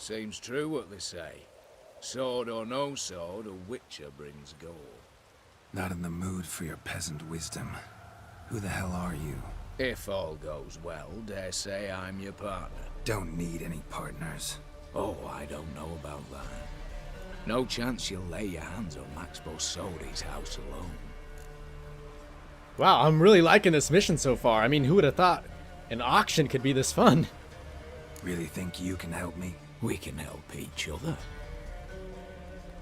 Seems true what they say. Sword or no sword, a witcher brings gore. Not in the mood for your peasant wisdom. Who the hell are you? If all goes well, dare say I'm your partner. Don't need any partners. Oh, I don't know about that. No chance you'll lay your hands on Max Bossoli's house alone. Wow, I'm really liking this mission so far. I mean, who would have thought an auction could be this fun? Really think you can help me? We can help each other.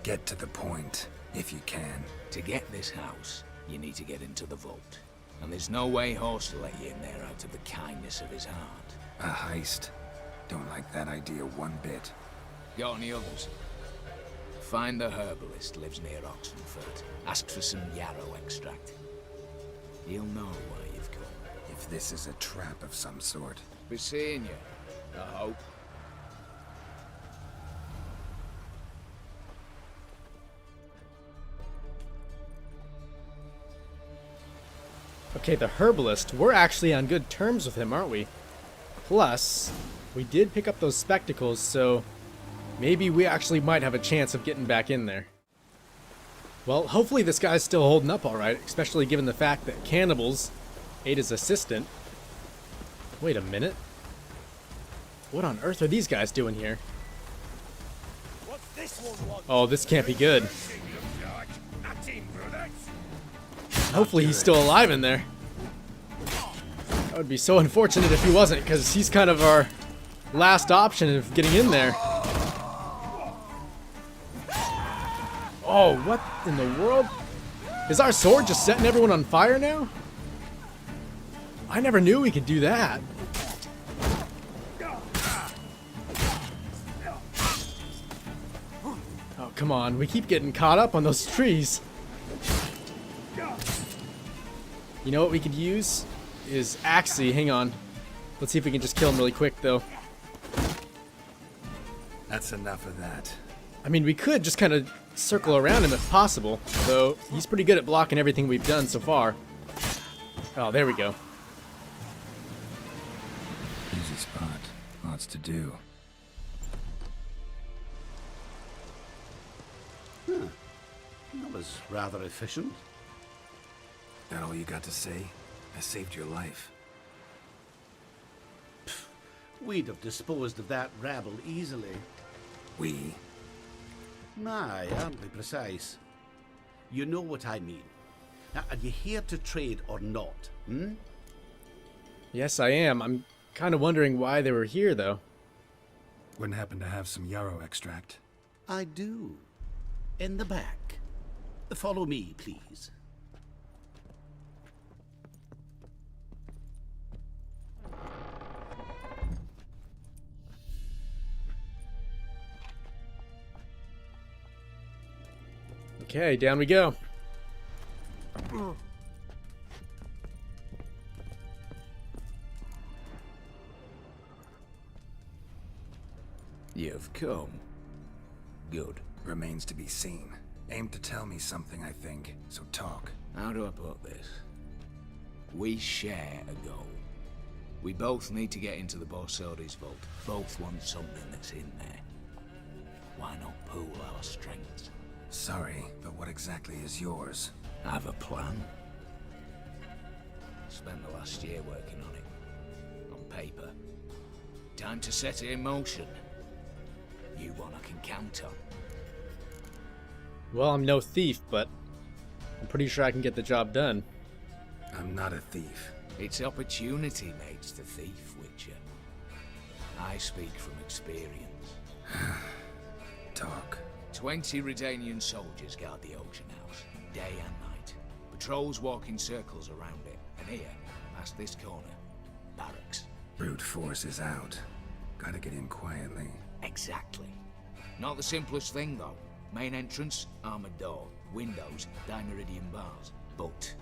Get to the point, if you can. To get this house, you need to get into the vault. And there's no way Horst will let you in there out of the kindness of his heart. A heist? Don't like that idea one bit. Got any others? Find the herbalist, lives near Oxenford. Ask for some yarrow extract. He'll know why you've come. If this is a trap of some sort. Be seeing you, I hope. Okay, the herbalist. We're actually on good terms with him, aren't we? Plus, we did pick up those spectacles, so maybe we actually might have a chance of getting back in there. Well, hopefully this guy's still holding up alright, especially given the fact that cannibals ate his assistant. Wait a minute. What on earth are these guys doing here? Oh, this can't be good. Hopefully he's still alive in there. That would be so unfortunate if he wasn't, because he's kind of our last option of getting in there. Oh, what in the world? Is our sword just setting everyone on fire now? I never knew we could do that. Oh, come on. We keep getting caught up on those trees. You know what we could use? Is Axie. Hang on. Let's see if we can just kill him really quick, though. That's enough of that. I mean, we could just kind of circle around him if possible, though he's pretty good at blocking everything we've done so far. Oh, there we go. Easy spot. Lots to do. Huh. That was rather efficient. That all you got to say? I saved your life. We'd have disposed of that rabble easily. We? Aye, aren't we precise? You know what I mean. Now, are you here to trade or not, hmm? Yes, I am. I'm kind of wondering why they were here, though. Wouldn't happen to have some yarrow extract. I do. In the back. Follow me, please. Okay, down we go. You've come. Good. Remains to be seen. Aim to tell me something, I think. So talk. How do I put this? We share a goal. We both need to get into the Bossoli's vault. Both want something that's in there. Why not pool our strengths? Sorry, but what exactly is yours? I have a plan. Spent the last year working on it. On paper. Time to set it in motion. You one I can count on. Well, I'm no thief, but I'm pretty sure I can get the job done. I'm not a thief. It's opportunity makes the thief, Witcher. I speak from experience. Talk. 20 Redanian soldiers guard the auction house, day and night. Patrols walk in circles around it, and here, past this corner, barracks. Brute force is out. Gotta get in quietly. Exactly. Not the simplest thing, though. Main entrance, armored door, windows, dimeridian bars. But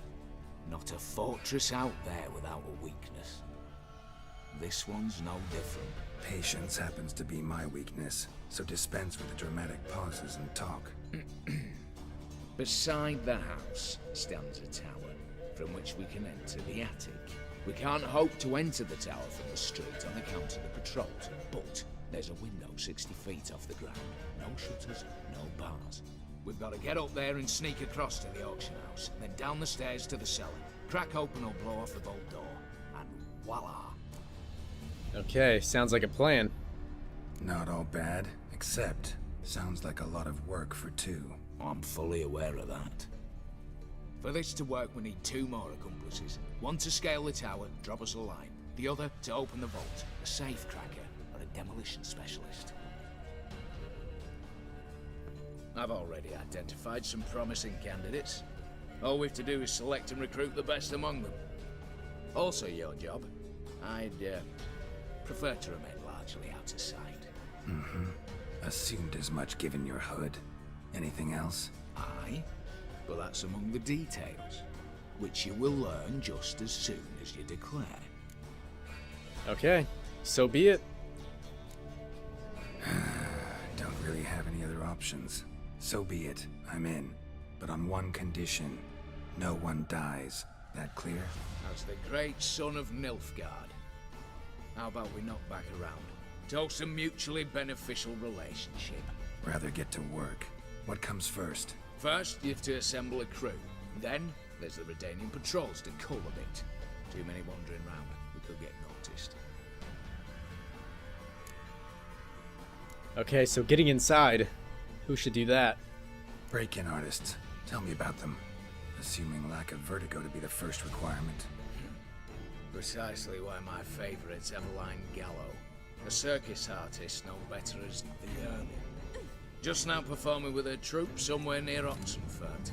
not a fortress out there without a weakness. This one's no different. Patience happens to be my weakness, so dispense with the dramatic pauses and talk. Beside the house stands a tower, from which we can enter the attic. We can't hope to enter the tower from the street on account of the patrols, but There's a window 60 feet off the ground. No shutters, no bars. We've got to get up there and sneak across to the auction house, then down the stairs to the cellar. Crack open or blow off the vault door, and voila. Okay, sounds like a plan. Not all bad, except sounds like a lot of work for two. I'm fully aware of that. For this to work, we need 2 more accomplices. One to scale the tower, drop us a line. The other to open the vault, a safe cracker or a demolition specialist. I've already identified some promising candidates. All we have to do is select and recruit the best among them. Also your job. I'd prefer to remain largely out of sight. Assumed as much given your hood. Anything else? Aye, but that's among the details, which you will learn just as soon as you declare. Okay, so be it. Don't really have any other options. So be it. I'm in. But on one condition. No one dies. That clear? As the great son of Nilfgaard. How about we knock back around? Toast a mutually beneficial relationship. Rather get to work. What comes first? First, you have to assemble a crew. Then, there's the Redanian patrols to cull a bit. Too many wandering round. We could get noticed. Okay, so getting inside. Who should do that? Break-in artists. Tell me about them. Assuming lack of vertigo to be the first requirement. Precisely why my favourite's Evelyn Gallo. A circus artist known better as the Ermine. Just now performing with her troupe somewhere near Oxenfurt.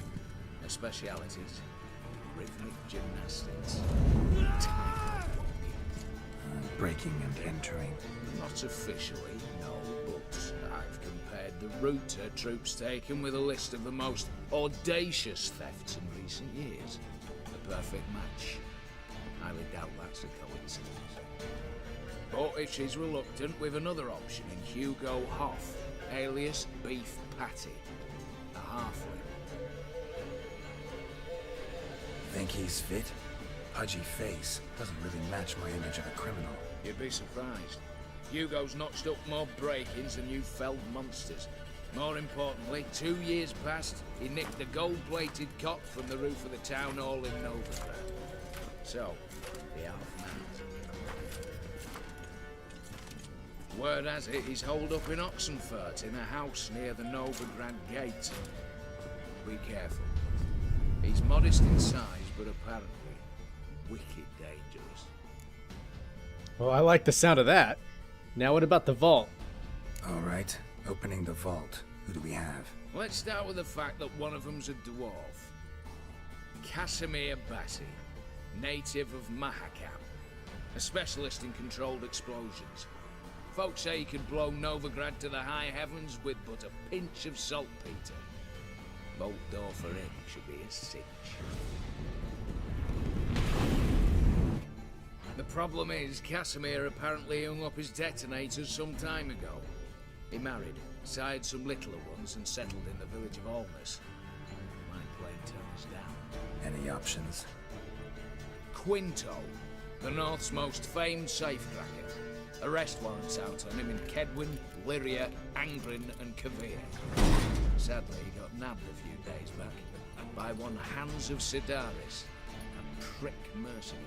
Her specialities, rhythmic gymnastics, tight walking. Breaking and entering. Not officially, no, but I've compared the route her troupe's taken with a list of the most audacious thefts in recent years. A perfect match. Highly doubt that's a coincidence. But if she's reluctant, we've another option in Hugo Hoff, alias Beef Patty, a halfling. Think he's fit? Pudgy face doesn't really match my image of a criminal. You'd be surprised. Hugo's notched up more break-ins than you felled monsters. More importantly, 2 years past, he nicked the gold-plated cock from the roof of the town hall in Novigrad. So, the half-man. Word has it he's holed up in Oxenfurt in a house near the Novigrad gate. Be careful. He's modest in size, but apparently wicked dangerous. Well, I like the sound of that. Now what about the vault? All right, opening the vault. Who do we have? Let's start with the fact that one of them's a dwarf. Casimir Bassi, native of Mahakam, a specialist in controlled explosions. Folks say he could blow Novigrad to the high heavens with but a pinch of saltpeter. Bolt door for him should be a cinch. The problem is, Casimir apparently hung up his detonators some time ago. He married, sired some littler ones, and settled in the village of Alness. Might plain turn us down. Any options? Quinto, the North's most famed safecracker. Arrest warrants out on him in Kedwin, Lyria, Angren, and Kavir. Sadly, he got nabbed a few days back by one Hans of Sidaris, a prick mercenary.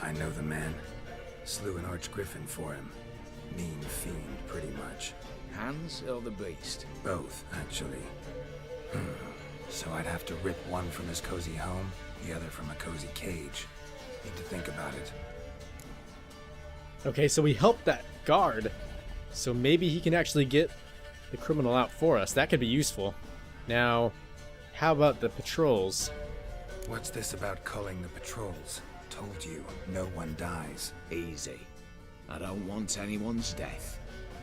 I know the man. Slew an archgriffin for him. Mean fiend, pretty much. Hans or the beast? Both, actually. So I'd have to rip one from his cozy home, the other from a cozy cage. Need to think about it. Okay, so we helped that guard. So maybe he can actually get the criminal out for us. That could be useful. Now, how about the patrols? What's this about culling the patrols? Told you, no one dies. Easy. I don't want anyone's death.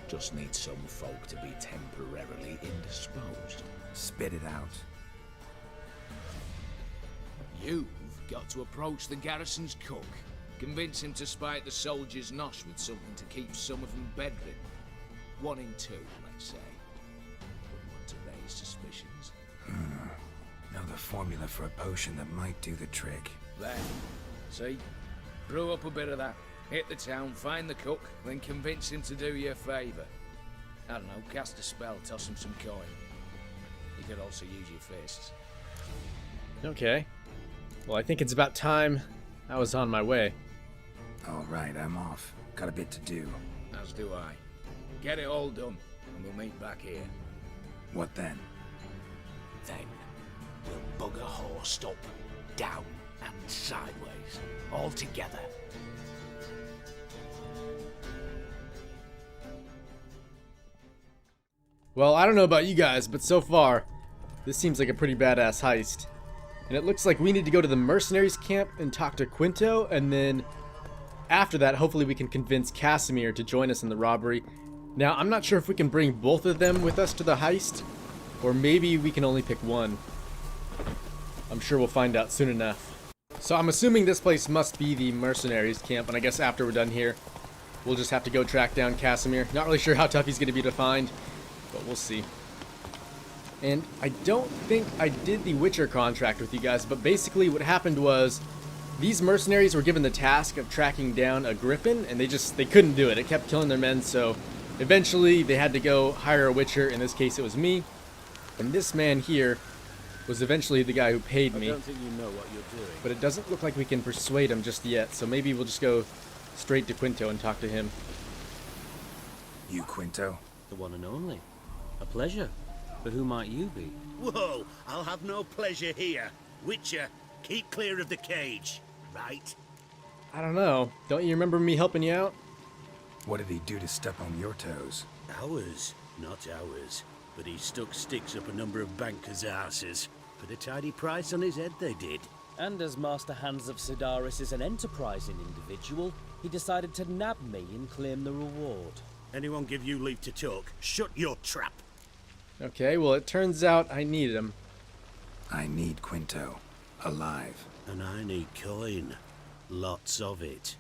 Just need some folk to be temporarily indisposed. Spit it out. You've got to approach the garrison's cook. Convince him to spike the soldiers' nosh with something to keep some of them bedridden. 1 in 2, let's say. Wouldn't want to raise suspicions. Know the formula for a potion that might do the trick. There. See? Brew up a bit of that. Hit the town, find the cook, then convince him to do you a favour. I don't know, cast a spell, toss him some coin. You could also use your fists. Okay. Well, I think it's about time I was on my way. All right, I'm off. Got a bit to do. As do I. Get it all done, and we'll meet back here. What then? Then, we'll bugger horse up, down, and sideways. All together. Well, I don't know about you guys, but so far, this seems like a pretty badass heist. And it looks like we need to go to the Mercenaries Camp and talk to Quinto, and then after that, hopefully we can convince Casimir to join us in the robbery. Now, I'm not sure if we can bring both of them with us to the heist, or maybe we can only pick one. I'm sure we'll find out soon enough. So I'm assuming this place must be the Mercenaries Camp, and I guess after we're done here, we'll just have to go track down Casimir. Not really sure how tough he's going to be to find, but we'll see. And I don't think I did the Witcher contract with you guys, but basically what happened was these mercenaries were given the task of tracking down a griffin, and they couldn't do it. It kept killing their men, so eventually they had to go hire a Witcher. In this case, it was me. And this man here was eventually the guy who paid me. I don't think you know what you're doing. But it doesn't look like we can persuade him just yet, so maybe we'll just go straight to Quinto and talk to him. You Quinto? The one and only. A pleasure. But who might you be? Whoa, I'll have no pleasure here. Witcher, keep clear of the cage, right? I don't know. Don't you remember me helping you out? What did he do to step on your toes? Ours, not ours. But he stuck sticks up a number of bankers' asses. Put a tidy price on his head, they did. And as Master Hans of Sidaris is an enterprising individual, he decided to nab me and claim the reward. Anyone give you leave to talk? Shut your trap. Okay, well it turns out I need him. I need Quinto. Alive. And I need coin. Lots of it.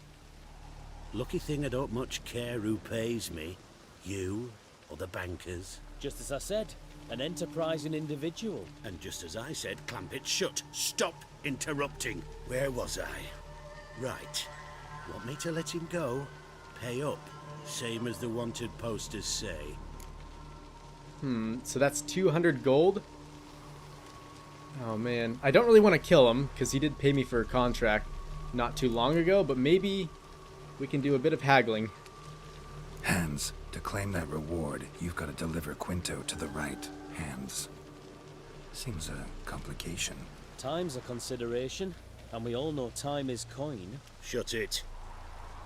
Lucky thing I don't much care who pays me. You or the bankers. Just as I said, an enterprising individual. And just as I said, clamp it shut. Stop interrupting. Where was I? Right. Want me to let him go? Pay up. Same as the wanted posters say. So that's 200 gold? Oh man, I don't really want to kill him, because he did pay me for a contract not too long ago, but maybe we can do a bit of haggling. Hans, to claim that reward, you've got to deliver Quinto to the right hands. Seems a complication. Time's a consideration, and we all know time is coin. Shut it.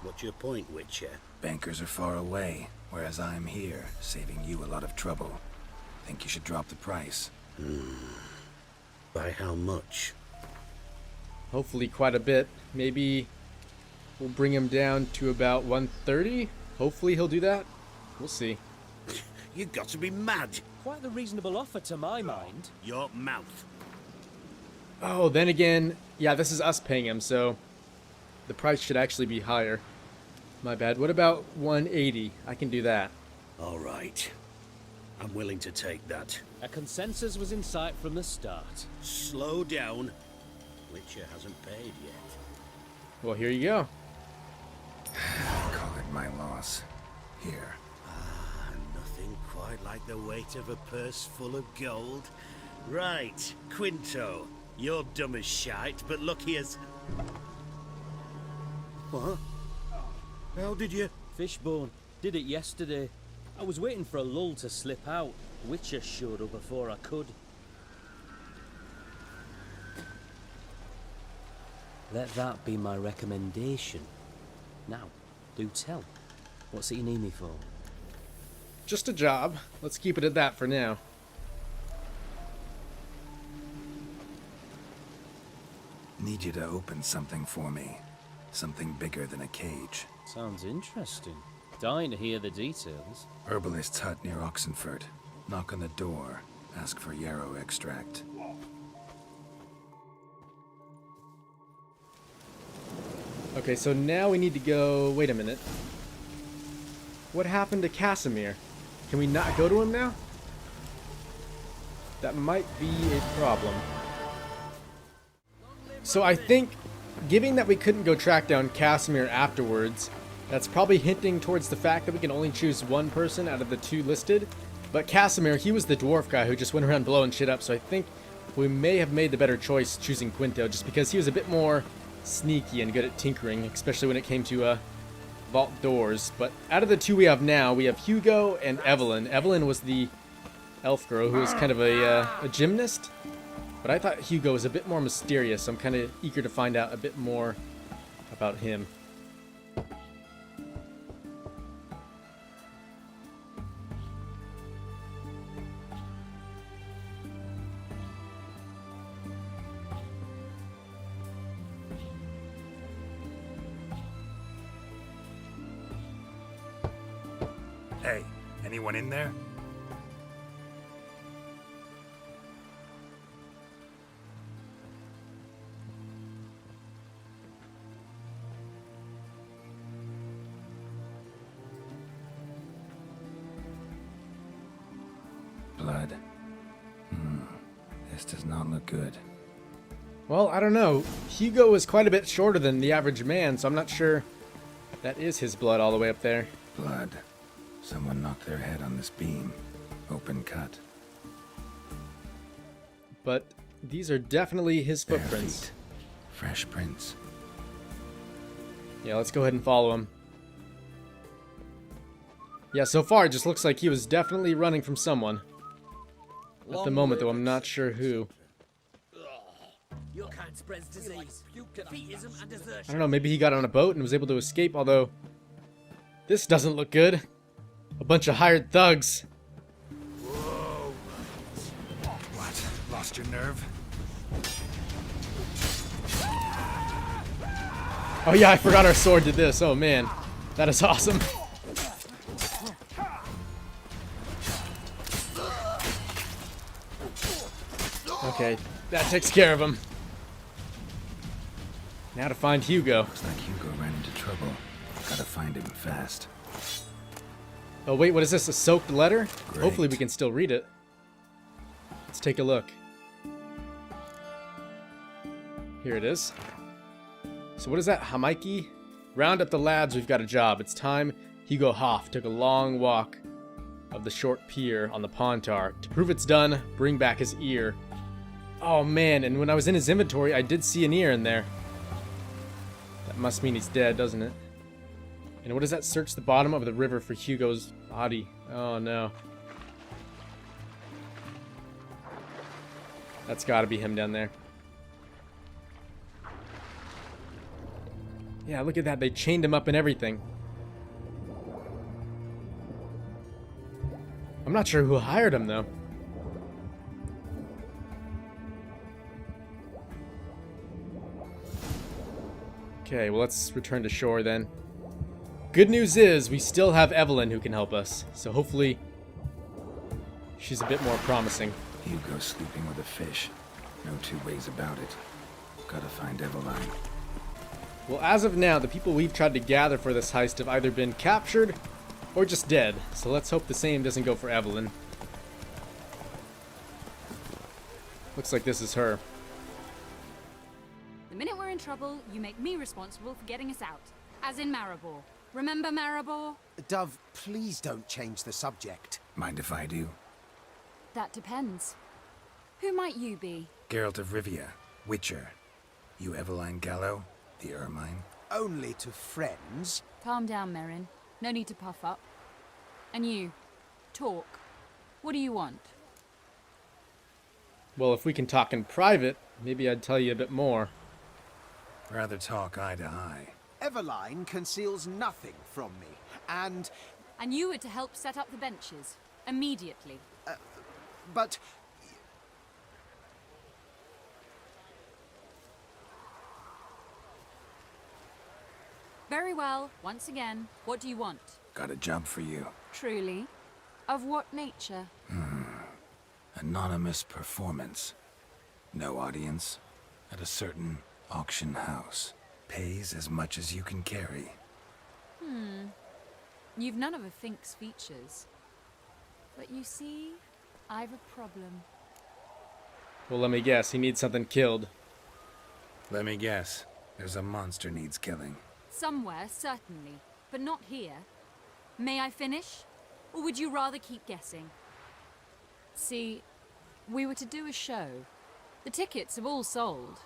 What's your point, Witcher? Bankers are far away, whereas I'm here, saving you a lot of trouble. Think you should drop the price. By how much? Hopefully quite a bit. Maybe we'll bring him down to about 130. Hopefully he'll do that. We'll see. You got to be mad. Quite the reasonable offer to my mind. Your mouth. Oh, then again, yeah, this is us paying him, so the price should actually be higher. My bad. What about 180? I can do that. All right. I'm willing to take that. A consensus was in sight from the start. Slow down. Witcher hasn't paid yet. Well, here you go. Call it my loss. Here. Nothing quite like the weight of a purse full of gold. Right, Quinto. You're dumb as shite, but lucky as... What? How did you... Fishbone. Did it yesterday. I was waiting for a lull to slip out. Witcher showed up before I could. Let that be my recommendation. Now, do tell. What's it you need me for? Just a job. Let's keep it at that for now. Need you to open something for me. Something bigger than a cage. Sounds interesting. Dying to hear the details. Herbalist's hut near Oxenfurt. Knock on the door. Ask for yarrow extract. Okay, so now we need to go... Wait a minute. What happened to Casimir? Can we not go to him now? That might be a problem. So I think, given that we couldn't go track down Casimir afterwards, That's probably hinting towards the fact that we can only choose one person out of the 2 listed. But Casimir, he was the dwarf guy who just went around blowing shit up, so I think we may have made the better choice choosing Quinto, just because he was a bit more sneaky and good at tinkering, especially when it came to vault doors. But out of the 2 we have now, we have Hugo and Evelyn. Evelyn was the elf girl who was kind of a gymnast, but I thought Hugo was a bit more mysterious, so I'm kind of eager to find out a bit more about him. Hey, anyone in there? Blood. This does not look good. Well, I don't know. Hugo is quite a bit shorter than the average man, so I'm not sure that is his blood all the way up there. Blood. Someone knocked their head on this beam. Open cut. But these are definitely his Bare footprints. feet. Fresh prints. Yeah, let's go ahead and follow him. Yeah, so far it just looks like he was definitely running from someone. At the moment, though, I'm not sure who. Your kind spreads disease, defeatism, and I desertion. don't know, maybe he got on a boat and was able to escape, although this doesn't look good. A bunch of hired thugs. What? Lost your nerve? Oh yeah, I forgot our sword did this. Oh man, that is awesome. Okay, that takes care of him. Now to find Hugo. Looks like Hugo ran into trouble. Gotta find him fast. Oh wait, what is this? A soaked letter? Great. Hopefully we can still read it. Let's take a look. Here it is. So what is that? Hamaiki? Round up the lads, we've got a job. It's time. Hugo Hoff took a long walk of the short pier on the Pontar. To prove it's done, bring back his ear. Oh man, and when I was in his inventory, I did see an ear in there. That must mean he's dead, doesn't it? And what does that? Search the bottom of the river for Hugo's body. Oh no. That's gotta be him down there. Yeah, look at that. They chained him up and everything. I'm not sure who hired him, though. Okay, well, let's return to shore then. Good news is we still have Evelyn who can help us, so hopefully she's a bit more promising. Hugo sleeping with a fish. No 2 ways about it. Gotta find Evelyn. Well, as of now, the people we've tried to gather for this heist have either been captured or just dead, so let's hope the same doesn't go for Evelyn. Looks like this is her. The minute we're in trouble, you make me responsible for getting us out. As in Maribor. Remember Maribor? Dove, please don't change the subject. Mind if I do? That depends. Who might you be? Geralt of Rivia. Witcher. You Evelyn Gallo? The Ermine? Only to friends. Calm down, Merrin. No need to puff up. And you, talk. What do you want? Well, if we can talk in private, maybe I'd tell you a bit more. Rather talk eye to eye. Eveline conceals nothing from me, and... And you were to help set up the benches. Immediately. but... Very well. Once again, what do you want? Got a job for you. Truly? Of what nature? Anonymous performance. No audience. At a certain auction house. Pays as much as you can carry. You've none of a Fink's features. But you see, I've a problem. Well, let me guess. He needs something killed. Let me guess. There's a monster needs killing. Somewhere, certainly. but not here. May I finish? Or would you rather keep guessing? See, we were to do a show. The tickets have all sold.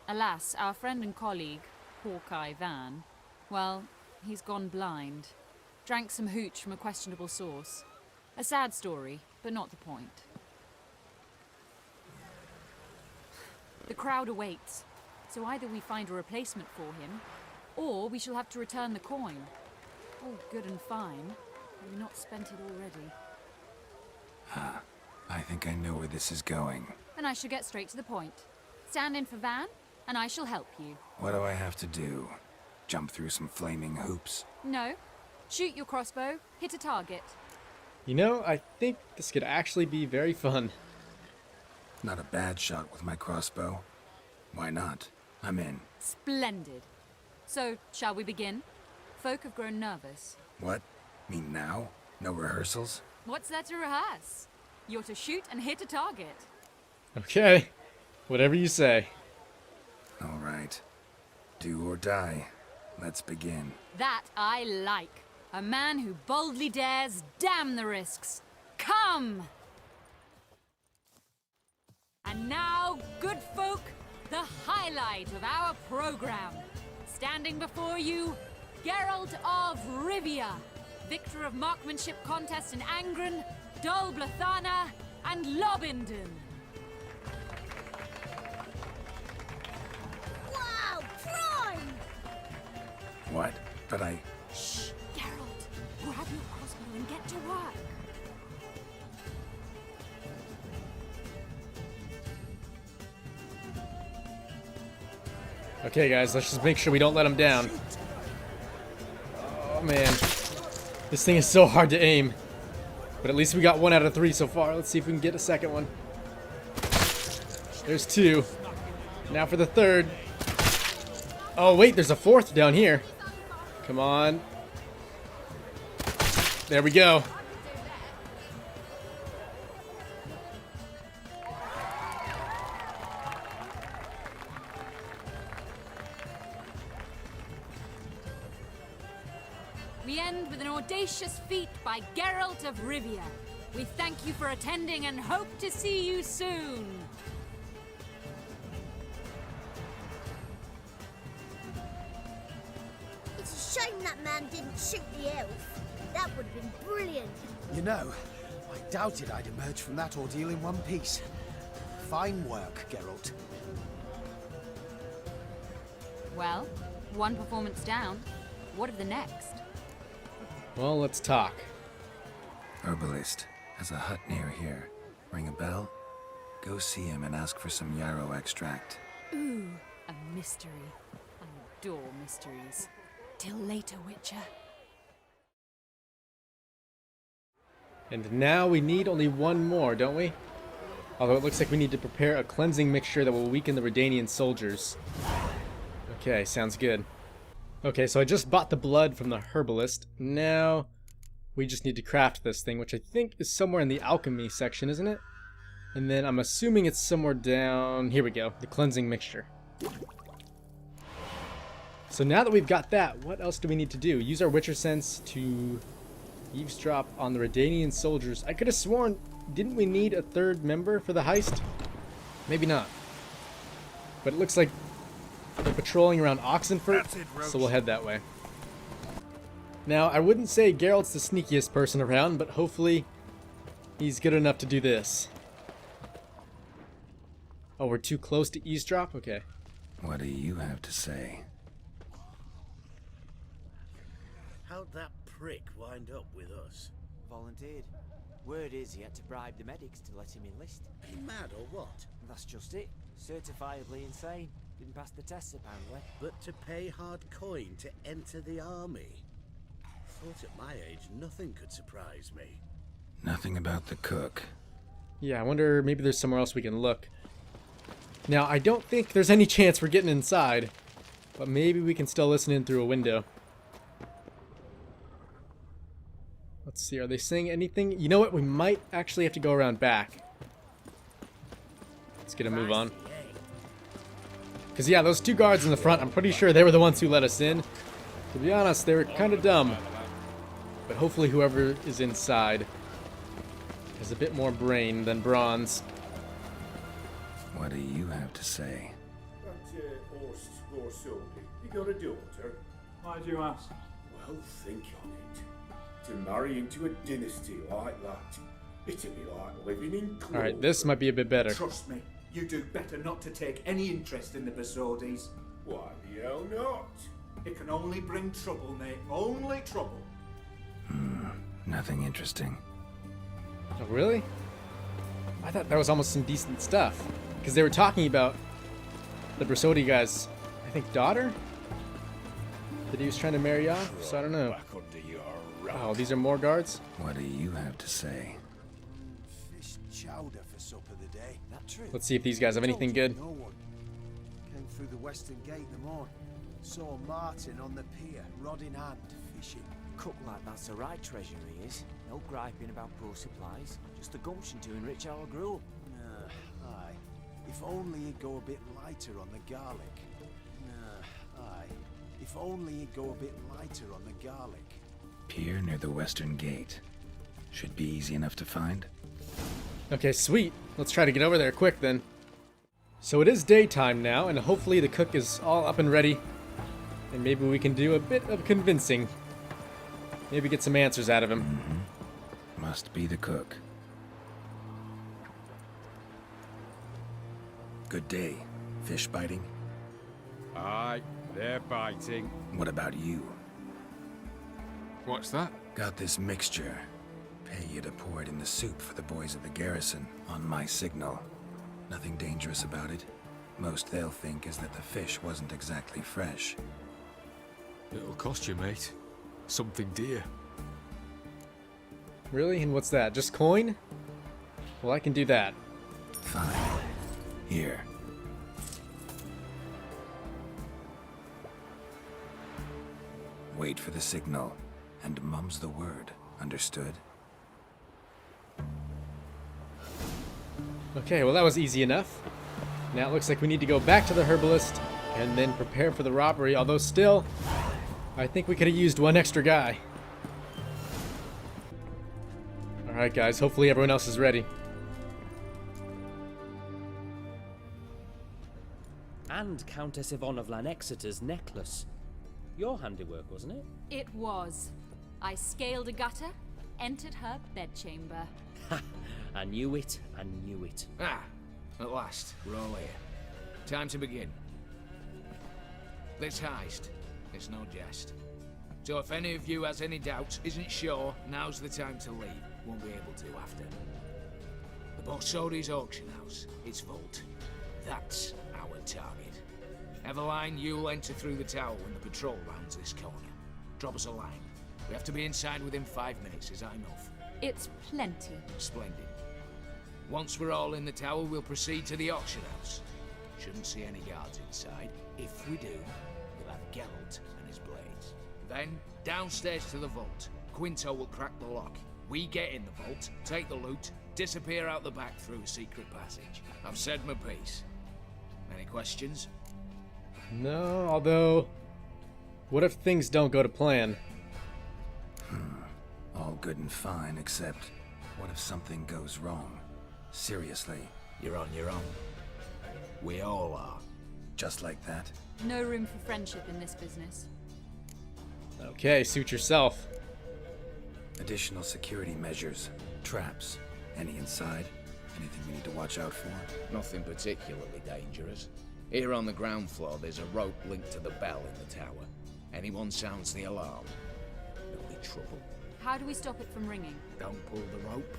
Alas, our friend and colleague, Hawkeye Van, well, he's gone blind. Drank some hooch from a questionable source. A sad story, but not the point. The crowd awaits, so either we find a replacement for him, or we shall have to return the coin. All good and fine. We've not spent it already. I think I know where this is going. Then I shall get straight to the point. Stand in for Van, and I shall help you. What do I have to do? Jump through some flaming hoops? No. Shoot your crossbow, hit a target. You know, I think this could actually be very fun. Not a bad shot with my crossbow. Why not? I'm in. Splendid. So, shall we begin? Folk have grown nervous. What? Me now? No rehearsals? What's there to rehearse? You're to shoot and hit a target. Okay, whatever you say. All right. Do or die. Let's begin. That I like. A man who boldly dares, damn the risks. Come! And now, good folk, the highlight of our program. Standing before you, Geralt of Rivia, victor of marksmanship contests in Angren, Dol Blathana, and Lobindon. Wow, prime! What? But I... Shh, Geralt, grab your crossbow and get to work. Okay, guys, let's just make sure we don't let him down. Oh, man. This thing is so hard to aim. But at least we got 1 out of 3 so far. Let's see if we can get a second one. There's 2. Now for the 3rd. Oh, wait, there's a 4th down here. Come on. There we go. We end with an audacious feat by Geralt of Rivia. We thank you for attending and hope to see you soon. It's a shame that man didn't shoot the elf. That would have been brilliant. You know, I doubted I'd emerge from that ordeal in one piece. Fine work, Geralt. Well, 1 performance down. What of the next? Well, let's talk. Herbalist has a hut near here. Ring a bell? Go see him and ask for some yarrow extract. Ooh, a mystery. I adore mysteries. Till later, Witcher. And now we need only 1 more, don't we? Although it looks like we need to prepare a cleansing mixture that will weaken the Redanian soldiers. Okay, sounds good. Okay, so I just bought the blood from the herbalist. Now we just need to craft this thing, which I think is somewhere in the alchemy section, isn't it? And then I'm assuming it's somewhere down... Here we go, the cleansing mixture. So now that we've got that, what else do we need to do? Use our Witcher sense to eavesdrop on the Redanian soldiers. I could have sworn, didn't we need a 3rd member for the heist? Maybe not. But it looks like they're patrolling around Oxenfurt, so we'll head that way. Now, I wouldn't say Geralt's the sneakiest person around, but hopefully he's good enough to do this. Oh, we're too close to eavesdrop? Okay. What do you have to say? How'd that prick wind up with us? Volunteered. Word is he had to bribe the medics to let him enlist. He mad or what? That's just it. Certifiably insane. Didn't pass the tests apparently. But to pay hard coin to enter the army? Thought at my age nothing could surprise me. Nothing about the cook. Yeah, I wonder, maybe there's somewhere else we can look. Now, I don't think there's any chance we're getting inside, but maybe we can still listen in through a window. Let's see, are they saying anything? You know what, we might actually have to go around back. Let's get a move on. Because, yeah, those 2 guards in the front, I'm pretty sure they were the ones who let us in. To be honest, they were kind of dumb. But hopefully whoever is inside has a bit more brain than Bronze. What do you have to say? That horse more solely. You got a daughter? Why do you ask? Well, think on it. To marry into a dynasty like that, it'd be like living in clover. Alright, this might be a bit better. Trust me, you do better not to take any interest in the Mercenaries. Why the hell not? It can only bring trouble, mate. Only trouble. Nothing interesting. Oh, really? I thought that was almost some decent stuff. Because they were talking about the Brasodi guy's, I think, daughter? That he was trying to marry off? So I don't know. Back under your rock. Oh, these are more guards? What do you have to say? Fish chowder for supper the day. That true? Let's see if these guys have anything good. No one. Came through the western gate in the morning. Saw Martin on the pier, rod in hand, fishing. Cook like that's the right treasure he is. No griping about poor supplies. Just the gumption to enrich our gruel. Aye. If only he'd go a bit lighter on the garlic. Aye. If only he'd go a bit lighter on the garlic. Pier near the western gate. Should be easy enough to find. Okay, sweet. Let's try to get over there quick then. So it is daytime now, and hopefully the cook is all up and ready. And maybe we can do a bit of convincing. Maybe get some answers out of him. Must be the cook. Good day. Fish biting? Aye, they're biting. What about you? What's that? Got this mixture. Pay you to pour it in the soup for the boys of the garrison on my signal. Nothing dangerous about it. Most they'll think is that the fish wasn't exactly fresh. It'll cost you, mate. Something dear. Really? And what's that? Just coin? Well, I can do that. Fine. Here. Wait for the signal, and mum's the word. Understood? Okay, well that was easy enough. Now it looks like we need to go back to the herbalist and then prepare for the robbery, although still, I think we could have used one extra guy. Alright guys, hopefully everyone else is ready. And Countess Yvonne of Lanexeter's necklace. Your handiwork, wasn't it? It was. I scaled a gutter, entered her bedchamber. Ha! I knew it, I knew it. Ah, at last, we're all here. Time to begin. This heist, it's no jest. So if any of you has any doubts, isn't sure, now's the time to leave. Won't be able to after. The Borsodi's auction house, its vault. That's our target. Eveline, you'll enter through the tower when the patrol rounds this corner. Drop us a line. We have to be inside within 5 minutes, is that enough? It's plenty. Splendid. Once we're all in the tower, we'll proceed to the auction house. Shouldn't see any guards inside. If we do, we'll have Geralt and his blades. Then, downstairs to the vault. Quinto will crack the lock. We get in the vault, take the loot, disappear out the back through a secret passage. I've said my piece. Any questions? No, although, what if things don't go to plan? All good and fine, except what if something goes wrong? Seriously. You're on your own. We all are. Just like that? No room for friendship in this business. Okay, suit yourself. Additional security measures. Traps. Any inside? Anything we need to watch out for? Nothing particularly dangerous. Here on the ground floor, there's a rope linked to the bell in the tower. Anyone sounds the alarm, there'll be trouble. How do we stop it from ringing? Don't pull the rope.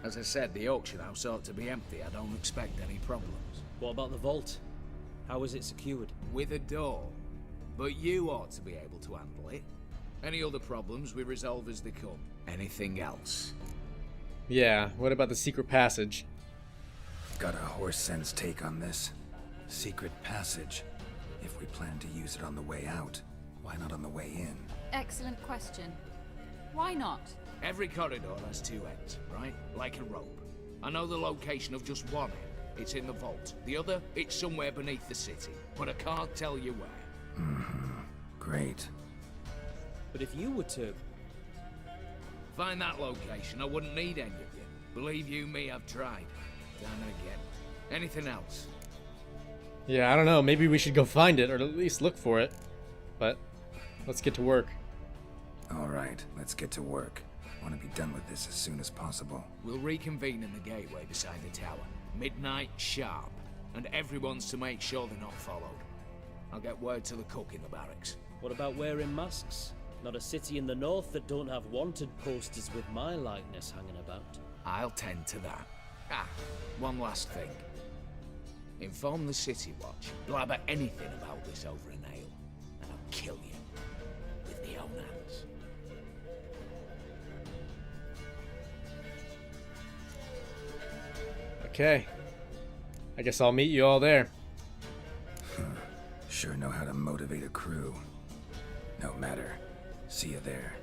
As I said, the auction house ought to be empty. I don't expect any problems. What about the vault? How is it secured? With a door. But you ought to be able to handle it. Any other problems we resolve as they come. Anything else? Yeah, what about the secret passage? Got a horse sense take on this. Secret passage. If we plan to use it on the way out, why not on the way in? Excellent question. Why not? Every corridor has two ends, right? Like a rope. I know the location of just one end. It's in the vault. The other, it's somewhere beneath the city. But I can't tell you where. Great. But if you were to... Find that location, I wouldn't need any of you. Believe you me, I've tried. Time and again. Anything else? Yeah, I don't know. Maybe we should go find it, or at least look for it. But let's get to work. All right, let's get to work. I want to be done with this as soon as possible. We'll reconvene in the gateway beside the tower. Midnight sharp. And everyone's to make sure they're not followed. I'll get word to the cook in the barracks. What about wearing masks? Not a city in the north that don't have wanted posters with my likeness hanging about. I'll tend to that. Ah, one last thing. Inform the City Watch. Blabber anything about this over an ale, and I'll kill you with my own hands. Okay. I guess I'll meet you all there. Sure know how to motivate a crew. No matter. See you there.